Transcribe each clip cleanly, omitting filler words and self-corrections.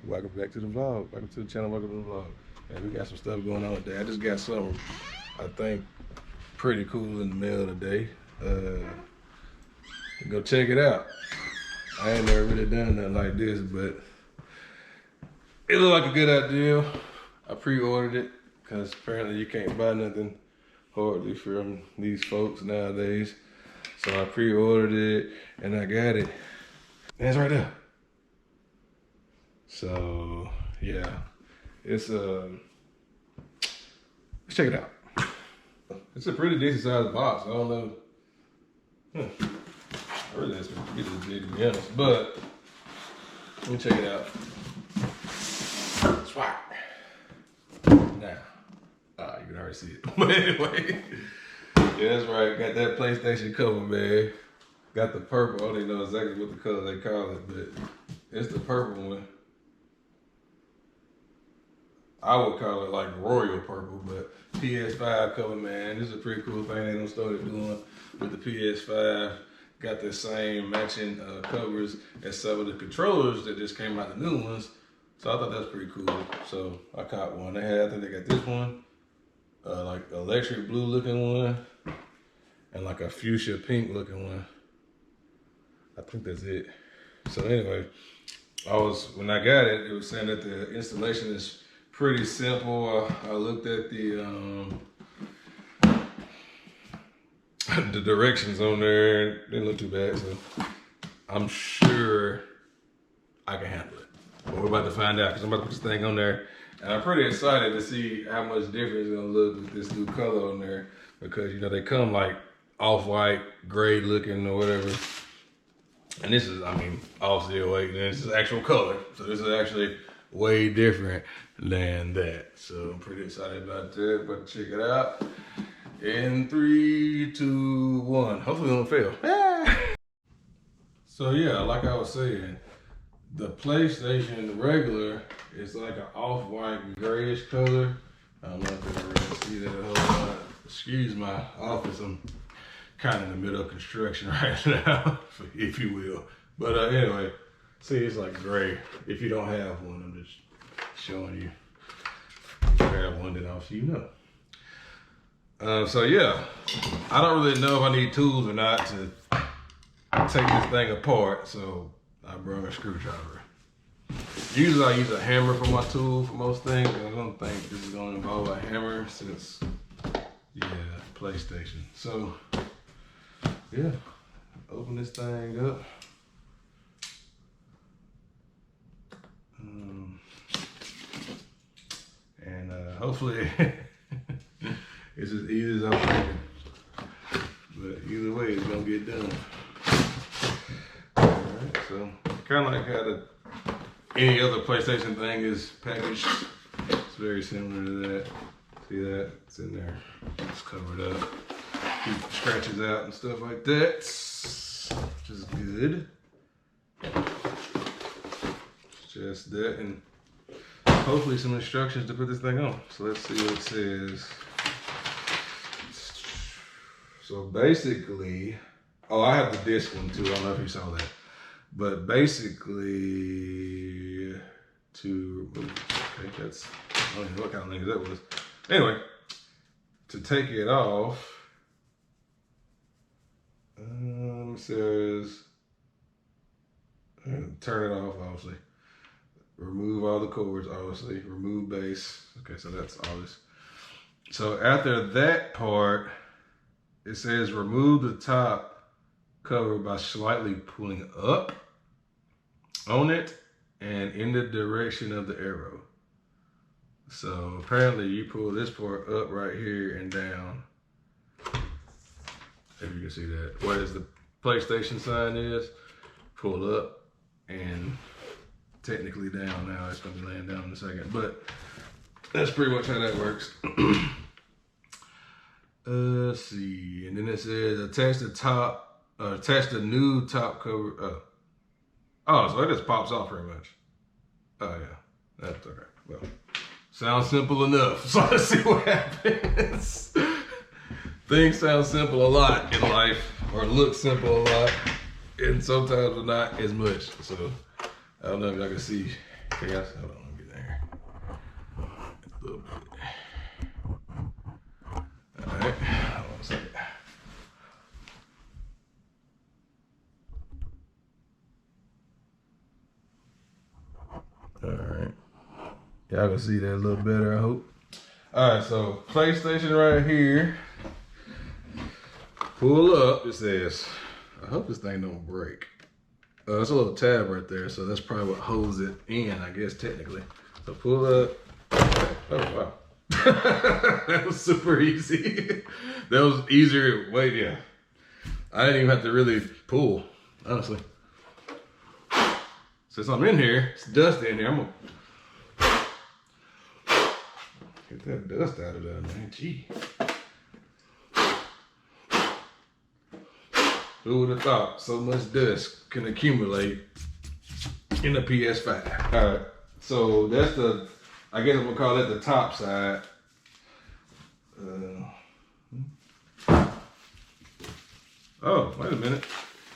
Welcome back to the vlog. Welcome to the channel. Welcome to the vlog. And we got some stuff going on today. I just got something I think pretty cool in the mail today. Go check it out. I ain't never really done nothing like this, but it looked like a good idea. I pre-ordered it because apparently you can't buy nothing hardly from these folks nowadays. So I pre-ordered it and I got it. And it's right there. So yeah, it's let's check it out. It's a pretty decent sized box. I don't know. I really didn't expect to get this big, to be honest, but let me check it out. Swag. Now, you can already see it. But anyway, yeah, that's right. Got that PlayStation cover, man. Got the purple. I don't even know exactly what the color they call it, but it's the purple one. I would call it like royal purple, but PS5 cover, man. This is a pretty cool thing they done started doing with the PS5. Got the same matching covers as some of the controllers that just came out, the new ones. So I thought that's pretty cool. So I caught one. I think they got this one, like electric blue looking one, and like a fuchsia pink looking one. I think that's it. So anyway, when I got it, it was saying that the installation is pretty simple. I looked at the directions on there. Didn't look too bad, so I'm sure I can handle it. But we're about to find out because I'm about to put this thing on there, and I'm pretty excited to see how much different it's gonna look with this new color on there, because you know they come like off-white, gray looking or whatever. And this is, I mean, obviously and this is actual color. So this is actually way different than that. So I'm pretty excited about that, but check it out. In 3, 2, 1. Hopefully it don't fail. So yeah, like I was saying, the PlayStation regular is like an off-white grayish color. I don't know if you can really see that a whole lot. Excuse my office, I'm kind of in the middle of construction right now, if you will. But anyway, see, it's like gray. If you don't have one, I'm just showing you. If you have one, then obviously you know. So yeah, I don't really know if I need tools or not to take this thing apart, so I brought a screwdriver. Usually I use a hammer for my tool for most things, but I don't think this is gonna involve a hammer since, yeah, PlayStation. So yeah, open this thing up. And hopefully it's as easy as I'm thinking. But either way, it's gonna get done. Alright, so kind of like how any other PlayStation thing is packaged. It's very similar to that. See that? It's in there. It's covered up. Keep the scratches out and stuff like that, which is good. Just that, and hopefully some instructions to put this thing on. So let's see what it says. So basically, I have the disc one too. I don't know if you saw that, but basically okay, that's, I don't know what kind of thing that was. Anyway, to take it off, it says, turn it off, obviously. Remove all the cords, obviously. Remove base. Okay, so that's all this. So after that part, it says remove the top cover by slightly pulling up on it and in the direction of the arrow. So apparently you pull this part up right here and down. If you can see that. Whereas the PlayStation sign is, pull up and technically down. Now it's gonna be laying down in a second, but that's pretty much how that works. Let's see, and then it says attach the new top cover. So it just pops off pretty much. Oh yeah, that's okay. Well, sounds simple enough. So let's see what happens. Things sound simple a lot in life, or look simple a lot, and sometimes not as much. So I don't know if y'all can see Chaos. Hold on, let me get there. A little bit. All right, hold on a second. All right, y'all can see that a little better, I hope. All right, so PlayStation right here. Pull up. It says, I hope this thing don't break. There's a little tab right there, so that's probably what holds it in, I guess, technically. So pull up. Oh, wow. That was super easy. That was easier. Wait, yeah. I didn't even have to really pull, honestly. Since I'm in here, it's dusty in here. I'm going to get that dust out of there, man. Gee. Who would have thought so much dust can accumulate in the PS5? All right, so that's the, I guess I'm gonna call that the top side. Oh, wait a minute.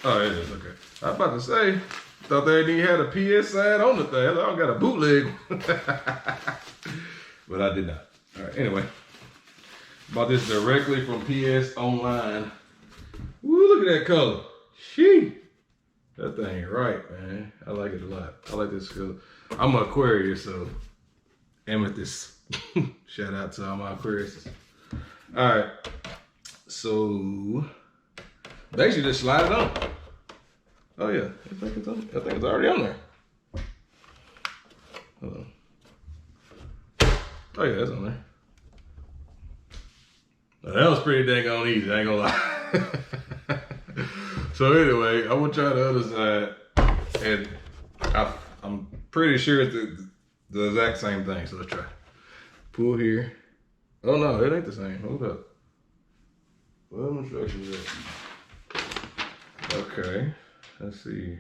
Oh, it is, okay. I was about to say, thought they didn't had a PS side on the thing. I don't got a bootleg. But I did not. All right, anyway. Bought this directly from PS Online. Woo, look at that color. Shee. That thing right, man. I like it a lot. I like this color. I'm an Aquarius, so amethyst. Shout out to all my Aquarius. All right. So basically just slide it on. Oh yeah, I think it's already on there. Hold on. Oh yeah, that's on there. Now, that was pretty dang on easy, I ain't gonna lie. So anyway, I will try the other side, and I'm pretty sure it's the exact same thing. So let's try. Pull here. Oh no, it ain't the same. Hold up. What instructions is that? Okay, let's see.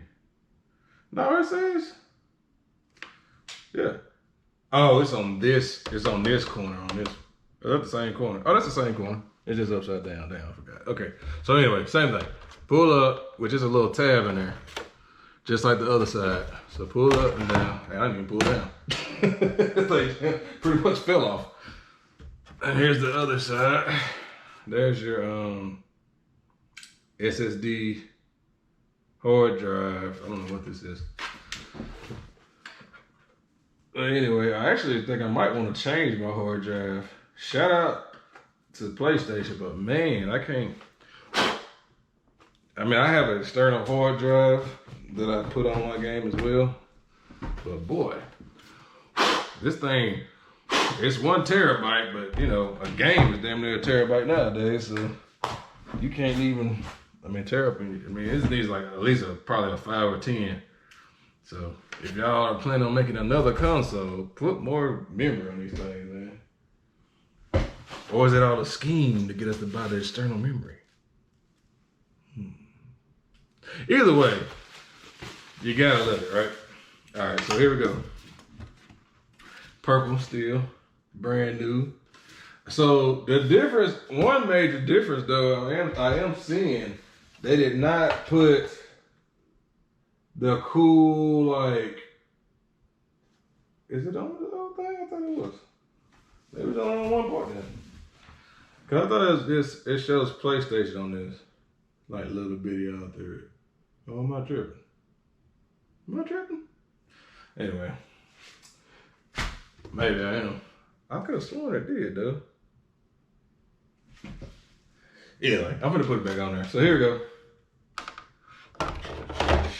No, it says. Yeah. Oh, it's on this. It's on this corner. On this. Is that the same corner? Oh, that's the same corner. It's just upside down. Damn, I forgot. Okay. So anyway, same thing. Pull up, which is a little tab in there, just like the other side. So pull up and down. Hey, I didn't even pull down. It's like pretty much fell off. And here's the other side. There's your SSD hard drive. I don't know what this is. But anyway, I actually think I might want to change my hard drive. Shout out to PlayStation, but man, I can't. I mean, I have an external hard drive that I put on my game as well. But boy, this thing, it's 1 terabyte, but you know, a game is damn near a terabyte nowadays, so you can't even, I mean, tear up, I mean, it needs like at least probably a 5 or 10. So if y'all are planning on making another console, put more memory on these things, man. Or is it all a scheme to get us to buy the external memory? Either way, you gotta love it, right? All right, so here we go. Purple still, brand new. So the difference, one major difference though, I am seeing they did not put the cool, like, is it on the whole thing? I thought it was. Maybe it was on one part then. Cause I thought it shows PlayStation on this, like little bitty out there. Oh, am I tripping? Am I tripping? Anyway, maybe I am. I could have sworn it did though. Anyway, I'm gonna put it back on there. So here we go.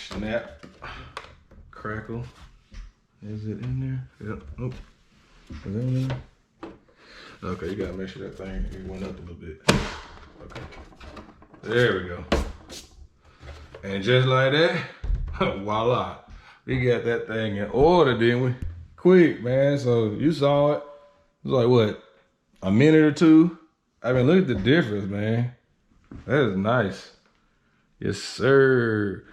Snap, crackle. Is it in there? Yep. Oh, is it in there? Okay, you gotta make sure that thing went up a little bit. Okay, there we go. And just like that, voila, we got that thing in order, didn't we? Quick, man. So you saw it. It was like what, a minute or two? I mean, look at the difference, man. That is nice. Yes, sir.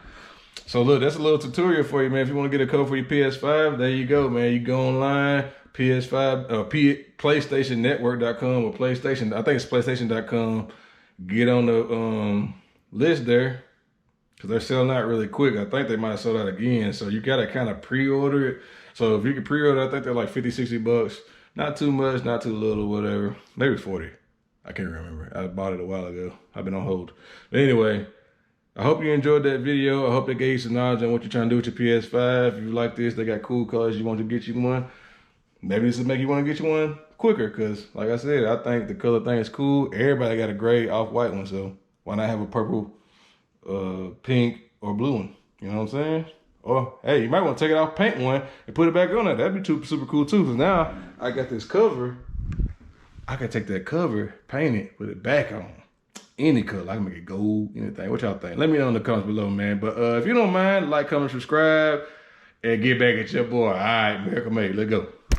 So look, that's a little tutorial for you, man. If you want to get a code for your PS5, there you go, man. You go online, PlayStationNetwork.com or PlayStation, I think it's PlayStation.com. Get on the list there, because they're selling out really quick. I think they might have sold out again. So you got to kind of pre-order it. So if you can pre-order, I think they're like 50, 60 bucks. Not too much, not too little, whatever. Maybe 40. I can't remember. I bought it a while ago. I've been on hold. But anyway, I hope you enjoyed that video. I hope that gave you some knowledge on what you're trying to do with your PS5. If you like this, they got cool colors, you want to get you one. Maybe this will make you want to get you one quicker, because like I said, I think the color thing is cool. Everybody got a gray off-white one, so why not have a purple, pink, or blue one? You know what I'm saying? Or, hey, you might want to take it off, paint one, and put it back on there. That'd be super cool, too, because now I got this cover. I can take that cover, paint it, put it back on. Any color. I can make it gold, anything. What y'all think? Let me know in the comments below, man. But if you don't mind, like, comment, subscribe, and get back at your boy. All right, Miracle Made. Let's go.